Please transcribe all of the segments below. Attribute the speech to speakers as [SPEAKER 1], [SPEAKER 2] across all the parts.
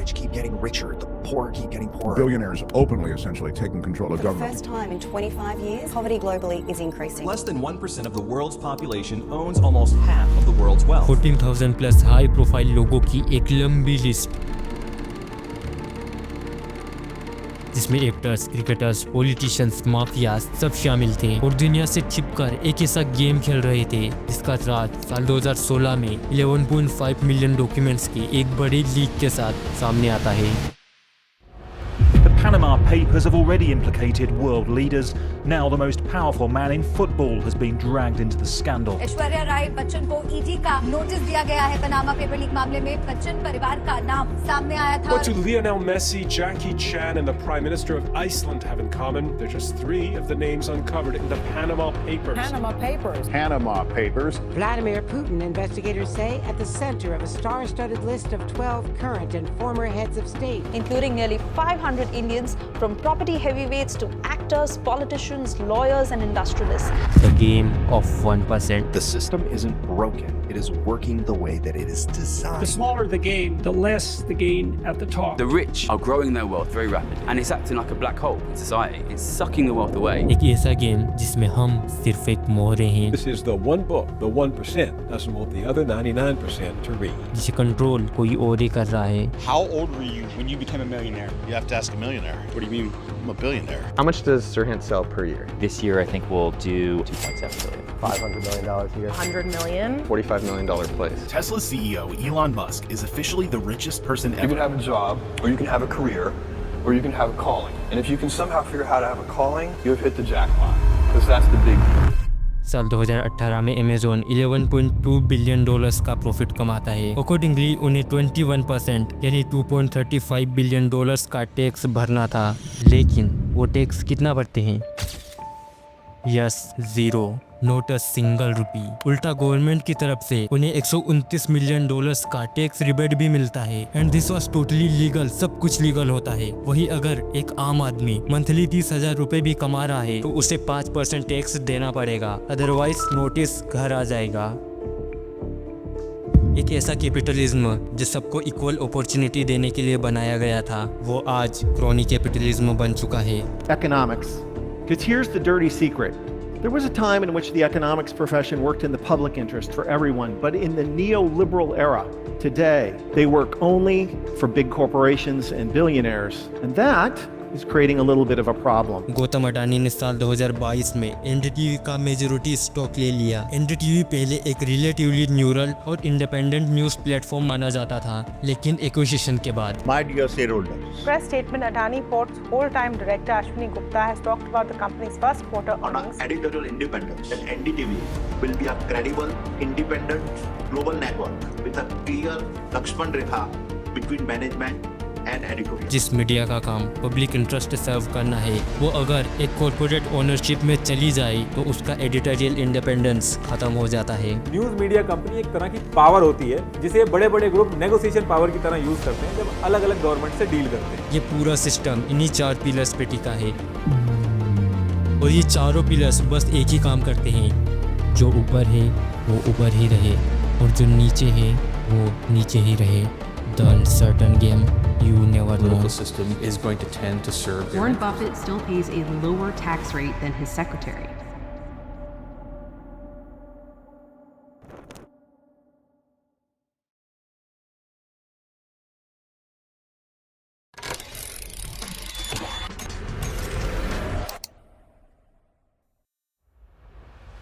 [SPEAKER 1] rich keep getting richer, the poor keep getting poorer.
[SPEAKER 2] Billionaires openly, essentially, taking control of government.
[SPEAKER 3] For the first time in 25 years, poverty globally is increasing.
[SPEAKER 4] Less than 1% of the world's population owns almost half of the world's wealth.
[SPEAKER 5] 14,000 plus high profile लोगों की एक लंबी list, जिसमें actors, cricketers, politicians, mafia सब शामिल थे और दुनिया से छिपकर एक ऐसा गेम खेल रहे थे जिसका राज साल 2016 में 11.5 मिलियन डॉक्यूमेंट्स की एक बड़ी लीक के साथ सामने आता है।
[SPEAKER 6] The Panama Papers have already implicated world leaders. Now the most powerful man in football has been dragged into the scandal.
[SPEAKER 7] Aishwarya Rai Bachchan को ईडी का नोटिस दिया गया है। पनामा पेपर लीक मामले में बच्चन परिवार का नाम सामने आया था।
[SPEAKER 8] What do Lionel Messi, Jackie Chan and the Prime Minister of Iceland have in common? They're just three of the names uncovered in the Panama Papers.
[SPEAKER 9] Panama Papers.
[SPEAKER 2] Panama Papers.
[SPEAKER 9] Vladimir Putin, investigators say, at the center of a star-studded list of 12 current and former heads of state,
[SPEAKER 10] including nearly 500 Indians from property heavyweights to actors, politicians, lawyers and industrialists.
[SPEAKER 5] The game of 1%.
[SPEAKER 1] The system isn't broken. It is working the way that it is designed.
[SPEAKER 11] The smaller the gain, the less the gain at the top.
[SPEAKER 12] The rich are growing their wealth very rapidly, and it's acting like a black hole in society. It's sucking the wealth away.
[SPEAKER 5] एक ऐसा game जिसमें हम सिर्फ एक मोहरे हैं।
[SPEAKER 8] This is the one book, the 1% doesn't want the other 99% to read.
[SPEAKER 5] जिसे control कोई और ही कर रहा है।
[SPEAKER 13] How old were you when you became a millionaire? You have to ask a millionaire. What do you mean I'm a billionaire?
[SPEAKER 14] How much does Sirhan sell per year?
[SPEAKER 15] This year I think we'll do 2.7 billion.
[SPEAKER 14] $500 million a year.
[SPEAKER 10] 100 million.
[SPEAKER 14] $45 million place.
[SPEAKER 16] Tesla's CEO Elon Musk is officially the richest person ever.
[SPEAKER 17] You can have a job, or you can have a career, or you can have a calling. And if you can somehow figure out how to have a calling, you have hit the jackpot. Because that's the big deal.
[SPEAKER 5] साल 2018 में Amazon 11.2 billion dollars का profit कमाता है। Accordingly उन्हें 21% यानी 2.35 billion dollars का tax भरना था, लेकिन वो टैक्स कितना भरते हैं? Yes, zero, not a single rupee. उल्टा गवर्नमेंट की तरफ से उन्हें 129 मिलियन डॉलर्स का टैक्स रिबेट भी मिलता है and this was totally legal. सब कुछ लीगल होता है। वही अगर एक आम आदमी मंथली 30,000 रुपए भी कमा रहा है तो उसे 5% टैक्स देना पड़ेगा, अदरवाइज नोटिस घर आ जाएगा। एक ऐसा कैपिटलिज्म जो सबको इक्वल अपॉर्चुनिटी देने के लिए बनाया गया था, वो आज क्रोनी कैपिटलिज्म बन चुका है।
[SPEAKER 18] Economics. Because here's the dirty secret. There was a time in which the economics profession worked in the public interest for everyone, but in the neoliberal era, today, they work only for big corporations and billionaires. And that is creating a little bit of a problem.
[SPEAKER 5] Gautam Adani ने साल 2022 में NDTV का majority stock ले लिया। NDTV पहले एक relatively neutral और independent news platform माना जाता था, लेकिन एक्विजिशन के बाद
[SPEAKER 19] My dear shareholders,
[SPEAKER 10] Press statement: Adani Ports whole-time director Ashwini Gupta has talked about the company's first quarter earnings.
[SPEAKER 19] on editorial independence, and NDTV will be a credible, independent global network with a clear Lakshman Rekha between management and editorial.
[SPEAKER 5] जिस media का काम public interest serve करना है, वो अगर एक corporate ownership में चली जाए तो उसका एडिटोरियल इंडिपेंडेंस खत्म हो जाता है।
[SPEAKER 20] न्यूज़ मीडिया कंपनी एक तरह की पावर होती है जिसे बड़े बड़े ग्रुप नेगोशिएशन पावर की तरह यूज करते हैं जब अलग अलग गवर्नमेंट से डील करते हैं।
[SPEAKER 5] ये पूरा सिस्टम इन्हीं 4 पिलर्स पे टिका है और ये चारों पिलर्स बस एक ही काम करते हैं, जो ऊपर है वो ऊपर ही रहे और जो नीचे है वो नीचे ही रहे। The uncertain game you never know.
[SPEAKER 3] The political system is going to tend to serve
[SPEAKER 2] Warren Buffett still pays a lower tax rate than his secretary.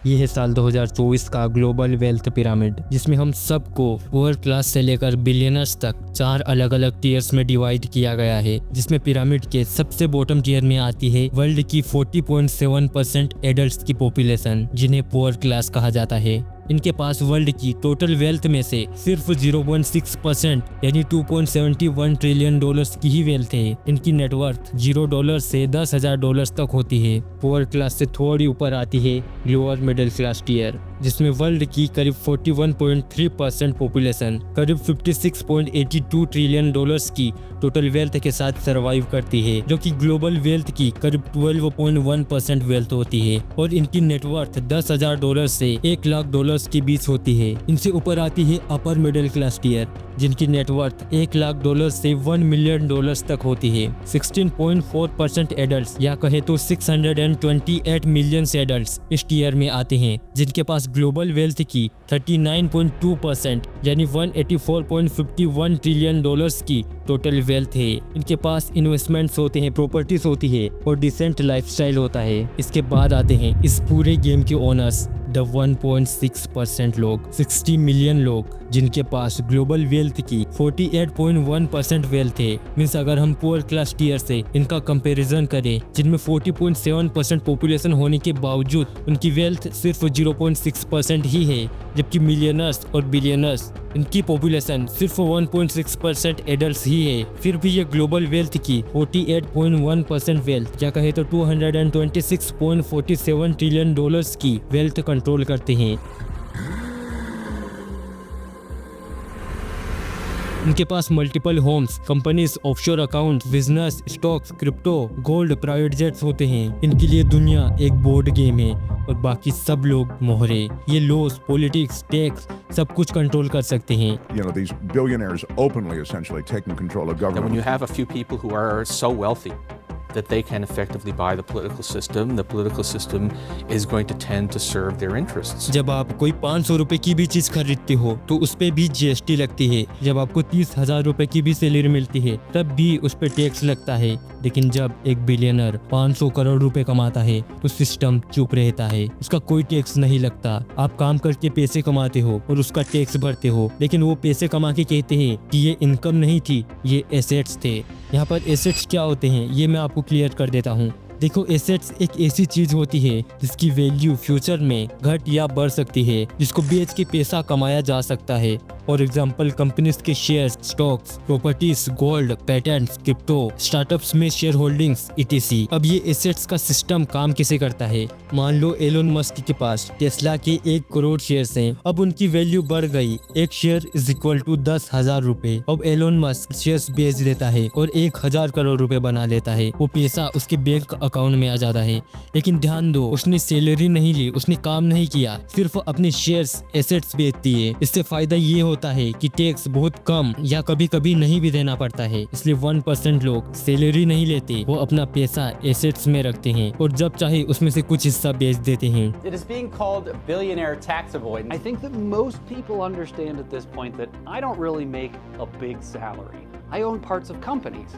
[SPEAKER 5] ये है साल 2024 का ग्लोबल वेल्थ पिरामिड, जिसमें हम सबको पुअर क्लास से लेकर billionaires तक 4 अलग अलग टीयर्स में डिवाइड किया गया है, जिसमें पिरामिड के सबसे बॉटम टीयर में आती है वर्ल्ड की 40.7% एडल्ट्स की पॉपुलेशन, जिन्हें पुअर क्लास कहा जाता है। इनके पास वर्ल्ड की टोटल वेल्थ में से सिर्फ 0.6% यानी 2.71 ट्रिलियन डॉलर्स की ही वेल्थ है। इनकी नेटवर्थ $0 से $10,000 तक होती है। पुअर क्लास से थोड़ी ऊपर आती है लोअर मिडिल क्लास टीयर, जिसमें वर्ल्ड की करीब 41.3% पॉपुलेशन करीब 56.82 ट्रिलियन डॉलर्स की टोटल वेल्थ के साथ सरवाइव करती है, जो कि ग्लोबल वेल्थ की करीब 12.1% वेल्थ होती है। और इनकी नेटवर्थ $10,000 से $1,00,000 के बीच होती है। इनसे ऊपर आती है अपर मिडिल क्लास टीयर, जिनकी नेटवर्थ $1 लाख से $1 मिलियन तक होती है। 16.4% एडल्ट या कहे तो 628 मिलियन एडल्ट इस टीयर में आते हैं, जिनके पास ग्लोबल वेल्थ की 39.2% यानी $184.51 ट्रिलियन की टोटल वेल्थ है। इनके पास इन्वेस्टमेंट्स होते हैं, प्रॉपर्टीज होती है और डिसेंट लाइफस्टाइल होता है। इसके बाद आते हैं इस पूरे गेम के ओनर्स, द 1.6% लोग, 60 मिलियन लोग जिनके पास ग्लोबल वेल्थ की 48.1% वेल्थ है। मीन्स अगर हम पुअर क्लास टीयर से इनका कंपैरिजन करें, जिनमें 40.7% पॉपुलेशन होने के बावजूद उनकी वेल्थ सिर्फ 0.6% ही है, जबकि मिलियनर्स और बिलियनर्स इनकी पॉपुलेशन सिर्फ 1.6% एडल्ट ही है। फिर भी ये ग्लोबल वेल्थ की 48.1% वेल्थ या कहे तो $226.47 ट्रिलियन की वेल्थ कंट्रोल करते हैं। इनके पास multiple homes, companies, offshore account, business, stocks, crypto, gold, private jets होते हैं। इनके लिए दुनिया एक बोर्ड गेम है और बाकी सब लोग मोहरे। ये लॉस, पॉलिटिक्स, टैक्स सब कुछ कंट्रोल कर सकते हैं।
[SPEAKER 21] You know, these billionaires openly essentially taking control of government.
[SPEAKER 15] And when you have a few people who are so wealthy that they can effectively buy the political system is going to tend to serve their interests.
[SPEAKER 5] जब आप कोई 500 रुपए की भी चीज खरीदते हो तो उस पे भी GST लगती है। जब आपको 30,000 रुपए की भी सैलरी मिलती है तब भी उस पे टैक्स लगता है। लेकिन जब एक बिलियनर 500 करोड़ रुपए कमाता है तो सिस्टम चुप रहता है, उसका कोई टैक्स नहीं लगता। आप काम करके पैसे कमाते हो और उसका टैक्स भरते हो, लेकिन वो पैसे कमा के कहते हैं कि ये इनकम नहीं थी, ये एसेट्स थे। यहाँ पर एसेट्स क्या होते हैं ये मैं आपको क्लियर कर देता हूँ। देखो, एसेट्स एक ऐसी चीज होती है जिसकी वैल्यू फ्यूचर में घट या बढ़ सकती है, जिसको बेच के पैसा कमाया जा सकता है। फॉर एग्जाम्पल, कंपनीज के shares, stocks, properties, gold, patents, crypto, startups में शेयर होल्डिंग्स etc। अब ये एसेट्स का सिस्टम काम कैसे करता है? मान लो एलोन मस्क के पास टेस्ला के 1 करोड़ शेयर्स हैं। अब उनकी वैल्यू बढ़ गई, एक शेयर इज इक्वल टू 10,000 रुपए। अब एलोन मस्क शेयर्स बेच देता है और 1,000 करोड़ रुपए बना लेता है। वो पैसा उसके बैंक अकाउंट में आ जाता है। लेकिन ध्यान दो, उसने सैलरी नहीं ली, उसने काम नहीं किया, सिर्फ अपने शेयर्स, एसेट्स बेच दिए। इससे फायदा ये होता है कि टैक्स बहुत कम या कभी कभी नहीं भी देना पड़ता है। इसलिए 1% लोग सैलरी नहीं लेते, वो अपना पैसा एसेट्स में रखते हैं और जब चाहे उसमें से कुछ हिस्सा बेच देते हैं।
[SPEAKER 22] It is being called billionaire tax avoidance.
[SPEAKER 23] I think that most people understand at this point that I don't really make a big salary. I own parts of companies.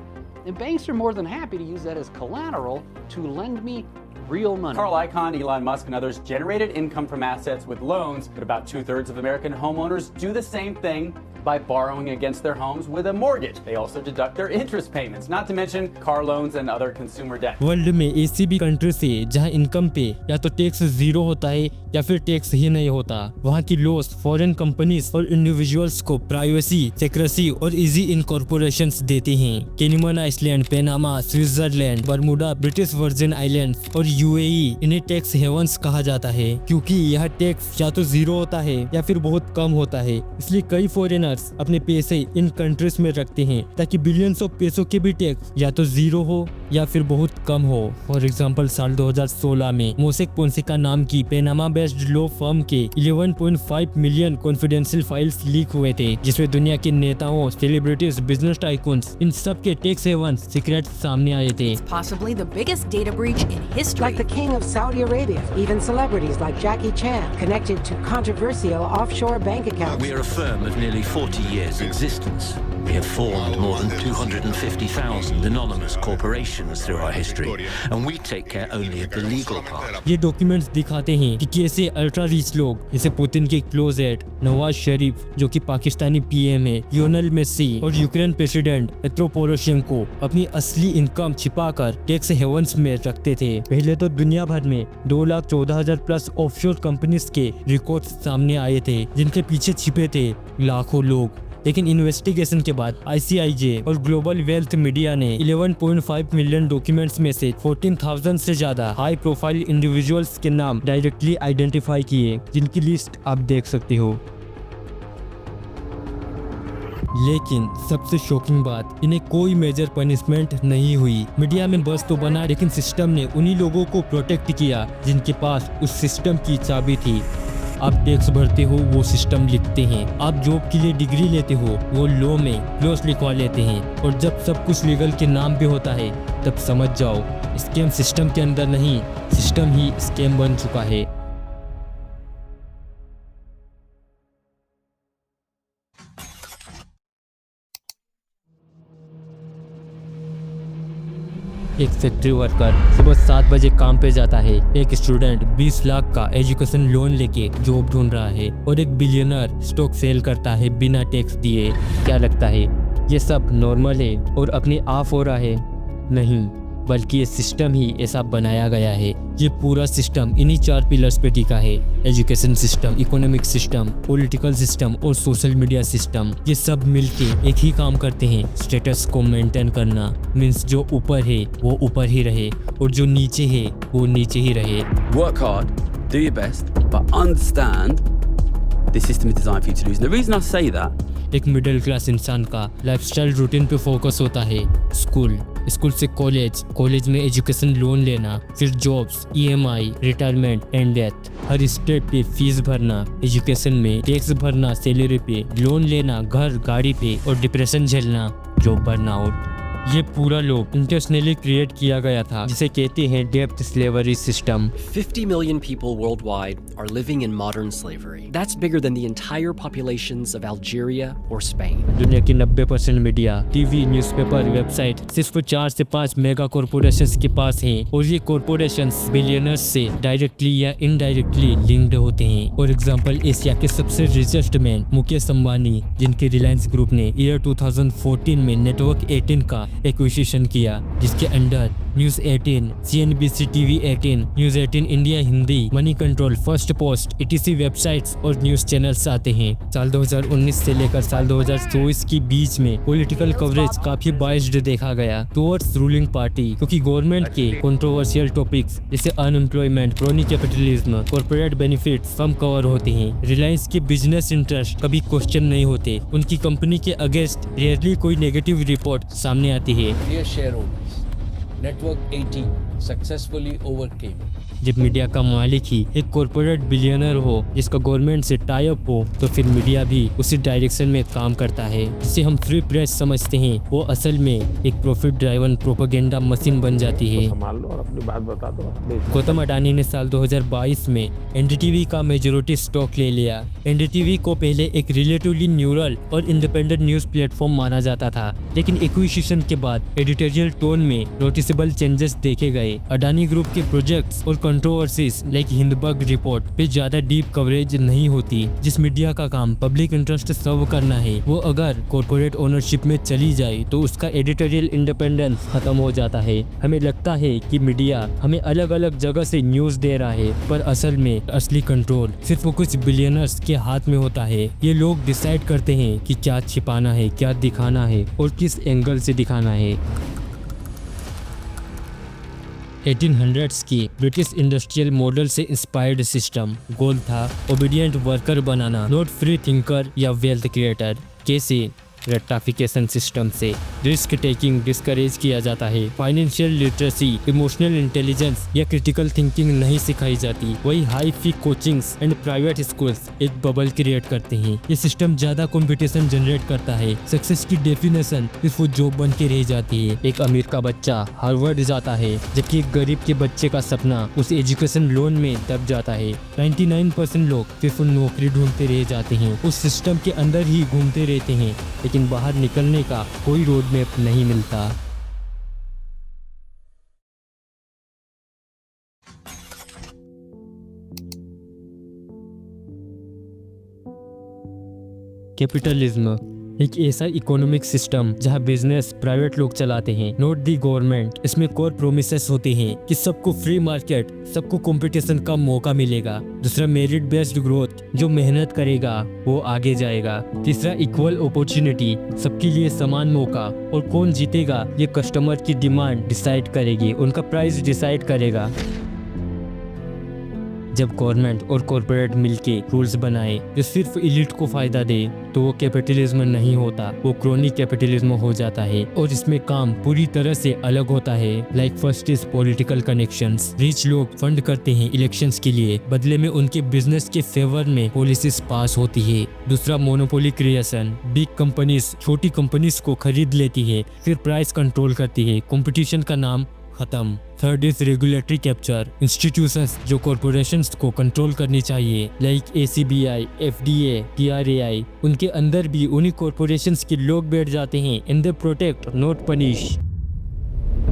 [SPEAKER 23] And banks are more than happy to use that as collateral to lend me real money.
[SPEAKER 22] Carl Icahn, Elon Musk, and others generated income from assets with loans, but about 2/3 of American homeowners do the same thing by borrowing against their homes with a mortgage. They also deduct their interest payments, not to mention car loans and other consumer debt.
[SPEAKER 5] World में ऐसी भी countries है जहां income पे या तो tax 0 होता है या फिर टैक्स ही नहीं होता। वहां की लॉस फॉरेन कंपनीज और इंडिविजुअल्स को प्राइवेसी, सेक्रेसी और इजी इनकॉर्पोरेशंस देते हैं। Cayman Islands, Panama, Switzerland, Bermuda, British Virgin Islands और UAE, इन्हें टैक्स हेवंस कहा जाता है क्योंकि यह टैक्स या तो 0 होता है या फिर बहुत कम होता है। इसलिए कई फॉरेनर्स अपने पैसे इन कंट्रीज में रखते हैं ताकि बिलियंस ऑफ पैसों के भी टैक्स या तो 0 हो या फिर बहुत कम हो। फॉर एग्जांपल, साल 2016 में मोसेक पोंसेका नाम की पनामा बेस्ड लॉ फर्म के 11.5 मिलियन कॉन्फिडेंशियल फाइल्स लीक हुए थे, जिसमें दुनिया के नेताओं, सेलिब्रिटीज, बिजनेस टाइकून्स, इन सब के टैक्स हेवंस सीक्रेट सामने आए थे।
[SPEAKER 24] Possibly the biggest data breach in history.
[SPEAKER 9] Like the King of Saudi Arabia, even celebrities like Jackie Chan connected to controversial offshore bank accounts.
[SPEAKER 25] We are a firm of nearly 40 years existence. We have formed more than 250,000 anonymous corporations through our history, and we take care only of the legal part.
[SPEAKER 5] ये documents दिखाते हैं कि कैसे ultra rich लोग जैसे Putin के closet, Nawaz Sharif जो कि पाकिस्तानी PM है, लियोनेल मेसी और यूक्रेन प्रेसिडेंट पेट्रो पोरोशेंको अपनी असली इनकम छिपाकर टैक्स हेवंस में रखते थे। पहले तो दुनिया भर में 2,14,000 प्लस ऑफशोर कंपनीज के रिकॉर्ड्स सामने आए थे जिनके पीछे छिपे थे लाखों लोग। लेकिन इन्वेस्टिगेशन के बाद ICIJ और ग्लोबल वेल्थ मीडिया ने 11.5 मिलियन डॉक्यूमेंट्स में से 14,000 से ज्यादा हाई प्रोफाइल इंडिविजुअल्स के नाम डायरेक्टली आइडेंटिफाई किए, जिनकी लिस्ट आप देख सकते हो। लेकिन सबसे शॉकिंग बात, इन्हें कोई मेजर पनिशमेंट नहीं हुई। मीडिया में बस तो बना, लेकिन सिस्टम ने उन्हीं लोगों को प्रोटेक्ट किया जिनके पास उस सिस्टम की चाबी थी। आप टैक्स भरते हो वो सिस्टम लिखते हैं, आप जॉब के लिए डिग्री लेते हो वो लॉ में क्लॉज लिखवा लेते हैं, और जब सब कुछ लीगल के नाम पे होता है तब समझ जाओ स्कैम सिस्टम के अंदर नहीं, सिस्टम ही स्कैम बन चुका है। एक फैक्ट्री वर्कर सुबह 7 बजे काम पे जाता है, एक स्टूडेंट 20 लाख का एजुकेशन लोन लेके जॉब ढूंढ रहा है, और एक बिलियनर स्टॉक सेल करता है बिना टैक्स दिए। क्या लगता है ये सब नॉर्मल है और अपने आप हो रहा है? नहीं, बल्कि ये सिस्टम ही ऐसा बनाया गया है। ये पूरा सिस्टम इन्हीं 4 पिलर्स पे टिका है: education system, economic system, political system और सोशल मीडिया सिस्टम। ये सब मिलके एक ही काम करते हैं, स्टेटस को मेंटेन करना। मीन्स जो ऊपर है वो ऊपर ही रहे और जो नीचे है वो नीचे ही रहे।
[SPEAKER 12] Work hard, do your best, but understand this system is designed for you to lose. And the reason I say that,
[SPEAKER 5] एक मिडिल क्लास इंसान का लाइफस्टाइल रूटीन पे फोकस होता है। स्कूल से कॉलेज, कॉलेज में एजुकेशन लोन लेना, फिर jobs, EMI, retirement and death. Her step पे फीस भरना, एजुकेशन में टैक्स भरना, सैलरी पे लोन लेना, घर गाड़ी पे, और डिप्रेशन झेलना, जॉब बर्नआउट। ये पूरा लोग इंटेंशनली क्रिएट किया गया था, जिसे कहते हैं depth slavery system.
[SPEAKER 1] 50 million people worldwide are living in modern slavery. That's bigger than the entire populations of Algeria or Spain.
[SPEAKER 5] दुनिया की 90% मीडिया, टीवी, न्यूज़पेपर, वेबसाइट सिर्फ 4 से 5 मेगा कॉर्पोरेशंस के पास हैं, और ये कॉर्पोरेशंस बिलियनर्स से डायरेक्टली या इनडायरेक्टली लिंक्ड होते हैं। फॉर एग्जांपल, एशिया के सबसे रिचेस्ट मैन मुकेश अंबानी, जिनके रिलायंस ग्रुप ने ईयर 2014 में नेटवर्क 18 का एक्विजिशन किया, जिसके under news 18, CNBC TV 18, news 18 India Hindi, money control, first post, ETC websites और न्यूज़ चैनल्स आते हैं। साल 2019 से लेकर साल 2024 के बीच में पॉलिटिकल कवरेज काफी बाइस्ड देखा गया टुवर्ड्स रूलिंग पार्टी, क्योंकि गवर्नमेंट के कंट्रोवर्शियल टॉपिक्स जैसे unemployment, crony capitalism, corporate benefits कम कवर होते हैं। रिलायंस के बिजनेस इंटरेस्ट कभी क्वेश्चन नहीं होते, उनकी कंपनी के अगेंस्ट रेयरली कोई नेगेटिव रिपोर्ट सामने आती है।
[SPEAKER 4] Network 18 successfully overcame.
[SPEAKER 5] जब मीडिया का मालिक ही एक कॉर्पोरेट बिलियनर हो जिसका गवर्नमेंट से टाई अप हो, तो फिर मीडिया भी उसी डायरेक्शन में काम करता है। जिसे हम फ्री प्रेस समझते हैं, वो असल में एक प्रॉफिट ड्राइवन प्रोपेगेंडा मशीन बन जाती है।
[SPEAKER 20] संभाल लो और अपनी बात बता दो।
[SPEAKER 5] गौतम अडानी ने साल 2022 में NDTV का मेजॉरिटी स्टॉक ले लिया। NDTV को पहले एक रिलेटिवली न्यूट्रल और इंडिपेंडेंट न्यूज प्लेटफॉर्म माना जाता था, लेकिन एक्विजिशन के बाद एडिटोरियल टोन में नोटिसेबल चेंजेस देखे गए। अडानी ग्रुप के प्रोजेक्ट्स और कंट्रोवर्सीज लाइक हिंदबर्ग रिपोर्ट पे ज्यादा डीप कवरेज नहीं होती। जिस मीडिया का काम पब्लिक इंटरेस्ट सर्व करना है, वो अगर कॉर्पोरेट ओनरशिप में चली जाए तो उसका एडिटोरियल इंडिपेंडेंस खत्म हो जाता है। हमें लगता है कि मीडिया हमें अलग अलग जगह से न्यूज दे रहा है, पर असल में असली कंट्रोल सिर्फ कुछ बिलियनर्स के हाथ में होता है। ये लोग डिसाइड करते हैं कि क्या छिपाना है, क्या दिखाना है और किस एंगल से दिखाना है। 1800s की ब्रिटिश इंडस्ट्रियल मॉडल से इंस्पायर्ड सिस्टम गोल था obedient worker banana, not free thinker या वेल्थ क्रिएटर। कैसे? रेक्टिफिकेशन सिस्टम से रिस्क टेकिंग डिस्करेज किया जाता है। फाइनेंशियल लिटरेसी, इमोशनल इंटेलिजेंस या क्रिटिकल थिंकिंग नहीं सिखाई जाती। वही high fee coachings and private schools एक बबल क्रिएट करते हैं। ये सिस्टम ज्यादा कंपटीशन जनरेट करता है। सक्सेस की डेफिनेशन सिर्फ वो जॉब बन के रह जाती है। एक अमीर का बच्चा हार्वर्ड जाता है, जबकि एक गरीब के बच्चे का सपना उस एजुकेशन लोन में दब जाता है। 99% लोग सिर्फ नौकरी ढूंढते रह जाते हैं, उस सिस्टम के अंदर ही घूमते रहते हैं, लेकिन बाहर निकलने का कोई रोड मैप नहीं मिलता। कैपिटलिज्म एक ऐसा इकोनॉमिक सिस्टम जहां बिजनेस प्राइवेट लोग चलाते हैं, नॉट दी गवर्नमेंट। इसमें कोर प्रोमिसेस होते हैं कि सबको फ्री मार्केट, सबको कंपटीशन का मौका मिलेगा। दूसरा, मेरिट बेस्ड ग्रोथ, जो मेहनत करेगा वो आगे जाएगा। तीसरा, इक्वल अपॉर्चुनिटी, सबके लिए समान मौका, और कौन जीतेगा ये कस्टमर की डिमांड डिसाइड करेगी, उनका प्राइस डिसाइड करेगा। जब गवर्नमेंट और कॉर्पोरेट मिलके रूल्स बनाए जो सिर्फ इलीट को फायदा दे तो वो कैपिटलिज्म नहीं होता, वो क्रोनी कैपिटलिज्म हो जाता है। और इसमें काम पूरी तरह से अलग होता है। Like first is political connections. Rich लोग फंड करते हैं इलेक्शंस के लिए, बदले में उनके बिजनेस के फेवर में पॉलिसीज पास होती है। दूसरा मोनोपोली क्रिएशन। बिग कंपनीज छोटी कंपनीज को खरीद लेती है, फिर प्राइस कंट्रोल करती है, कंपटीशन का नाम खत्म। Third is regulatory capture. Institutions जो कॉर्पोरेशंस को कंट्रोल करनी चाहिए लाइक ACBI, FDA, TRAI, उनके अंदर भी उन्हीं कॉर्पोरेशंस के लोग बैठ जाते हैं। And they protect not punish.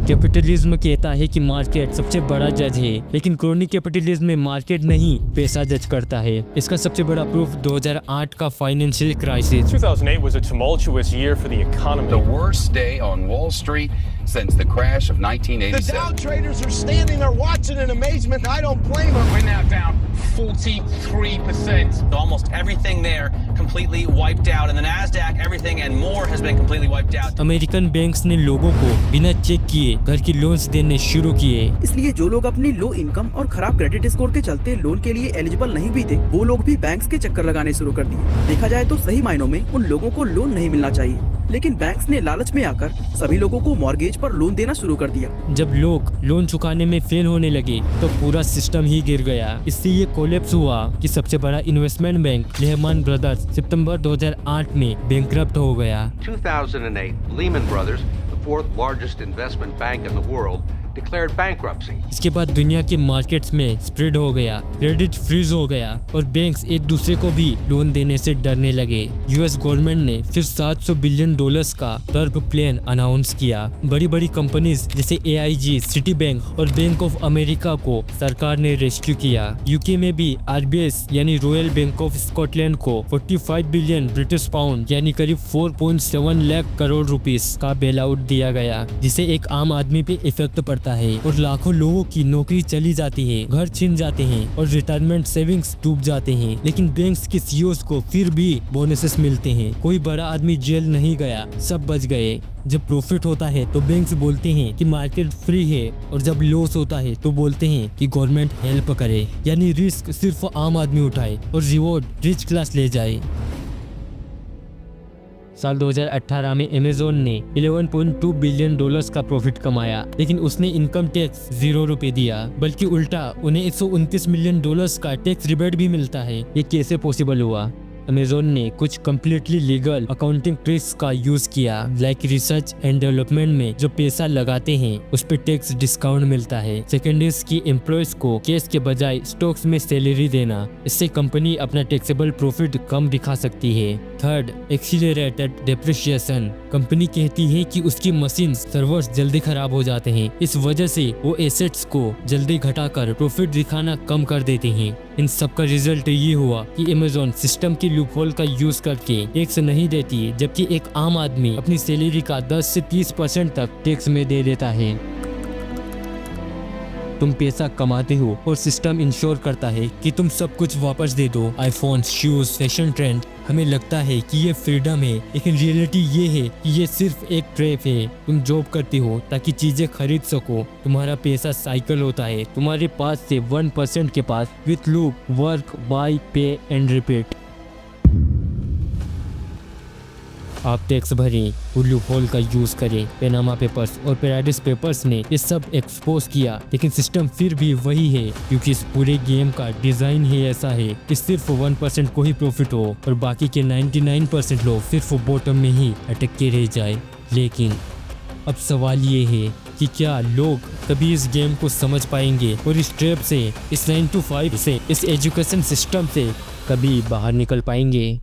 [SPEAKER 5] Capitalism कहता है कि मार्केट सबसे बड़ा जज है, लेकिन क्रोनी कैपिटलिज्म में मार्केट नहीं पैसा जज करता है। इसका सबसे बड़ा प्रूफ 2008 का financial crisis.
[SPEAKER 6] 2008 was a tumultuous year for the economy.
[SPEAKER 7] The worst day on Wall Street since the crash of 1987.
[SPEAKER 8] The Dow traders are standing there watching in amazement. I don't blame them.
[SPEAKER 11] We're now down 43%. Almost everything there completely wiped out. And the Nasdaq, everything and more has been completely wiped out.
[SPEAKER 5] American banks ने लोगों को बिना check किए घर की loans देने शुरू किए।
[SPEAKER 13] इसलिए जो लोग अपनी लो इनकम और खराब क्रेडिट स्कोर के चलते लोन के लिए एलिजिबल नहीं भी थे, वो लोग भी बैंक्स के चक्कर लगाने शुरू कर दिए। देखा जाए तो सही मायनों में उन लोगों को लोन नहीं मिलना चाहिए, लेकिन बैंक्स ने लालच में आकर सभी लोगों को मॉर्गेज पर लोन देना शुरू कर दिया।
[SPEAKER 5] जब लोग लोन चुकाने में फेल होने लगे तो पूरा सिस्टम ही गिर गया। इससे ये कोलैप्स हुआ कि सबसे बड़ा इन्वेस्टमेंट बैंक लेहमैन ब्रदर्स सितंबर 2008 में बैंकरप्ट हो गया।
[SPEAKER 26] 2008, Lehman Brothers, the fourth largest investment bank in the world, declared bankruptcy.
[SPEAKER 5] इसके बाद दुनिया के मार्केट्स में स्प्रेड हो गया, क्रेडिट फ्रीज हो गया और बैंक्स एक दूसरे को भी लोन देने से डरने लगे। यूएस गवर्नमेंट ने फिर $700 बिलियन का टर्म प्लान अनाउंस किया। बड़ी बड़ी कंपनीज जैसे AIG, सिटी बैंक और बैंक ऑफ अमेरिका को सरकार ने रेस्क्यू किया। यूके में भी RBS यानी रॉयल बैंक ऑफ स्कॉटलैंड को 45 बिलियन ब्रिटिश पाउंड यानी करीब 4.7 लाख करोड़ रुपीस का बेल आउट दिया गया, जिसे एक आम आदमी पे इफेक्ट पड़ता है और लाखों लोगों की नौकरी चली जाती है, घर छिन जाते हैं और रिटायरमेंट सेविंग्स डूब जाते हैं। लेकिन बैंक्स के CEOs को फिर भी बोनसेस मिलते हैं। कोई बड़ा आदमी जेल नहीं गया, सब बच गए। जब प्रॉफिट होता है तो बैंक्स बोलते हैं कि मार्केट फ्री है, और जब लॉस होता है तो बोलते हैं कि गवर्नमेंट हेल्प करे, यानी रिस्क सिर्फ आम आदमी उठाए और रिवॉर्ड रिच क्लास ले जाए। साल 2018 में अमेज़न ने $11.2 बिलियन का प्रॉफिट कमाया, लेकिन उसने इनकम टैक्स ₹0 दिया, बल्कि उल्टा उन्हें $129 मिलियन का टैक्स रिबेट भी मिलता है। ये कैसे पॉसिबल हुआ? अमेज़न ने कुछ कम्प्लीटली लीगल अकाउंटिंग ट्रिक्स का यूज किया। लाइक रिसर्च एंड डेवलपमेंट में जो पैसा लगाते हैं उस पे टैक्स डिस्काउंट मिलता है। सेकेंड इज की एम्प्लॉयज को कैश के बजाय स्टॉक्स में सैलरी देना, इससे कंपनी अपना टैक्सेबल प्रॉफिट कम दिखा सकती है। Third, accelerated depreciation. कंपनी कहती है कि उसकी मशीन सर्वर्स जल्दी खराब हो जाते हैं, इस वजह से वो एसेट्स को जल्दी घटाकर प्रॉफिट दिखाना कम कर देते हैं। इन सब का रिजल्ट ये हुआ कि अमेज़न सिस्टम की लूपहोल का यूज करके टैक्स नहीं देती, जबकि एक आम आदमी अपनी सैलरी का 10 से 30% तक टैक्स में दे देता है। तुम पैसा कमाते हो और सिस्टम इंश्योर करता है कि तुम सब कुछ वापस दे दो। IPhone, shoes, fashion trend. हमें लगता है कि ये फ्रीडम है, लेकिन रियलिटी ये है कि ये सिर्फ एक ट्रैप है। तुम जॉब करते हो ताकि चीजें खरीद सको, तुम्हारा पैसा साइकिल होता है तुम्हारे पास से 1% के पास, विथ लूप, वर्क, बाय, पे एंड रिपीट। आप टैक्स भरें और लूपहोल का यूज करें। पैनामा पेपर्स और पैराडाइज पेपर्स ने ये सब एक्सपोज किया, लेकिन सिस्टम फिर भी वही है, क्योंकि इस पूरे गेम का डिजाइन ही ऐसा है कि सिर्फ 1% को ही प्रॉफिट हो और बाकी के 99% लोग सिर्फ बॉटम में ही अटक के रह जाए। लेकिन अब सवाल ये है कि क्या लोग कभी इस गेम को समझ पाएंगे और इस ट्रैप से, इस 9 to 5 से, इस एजुकेशन सिस्टम से कभी बाहर निकल पाएंगे?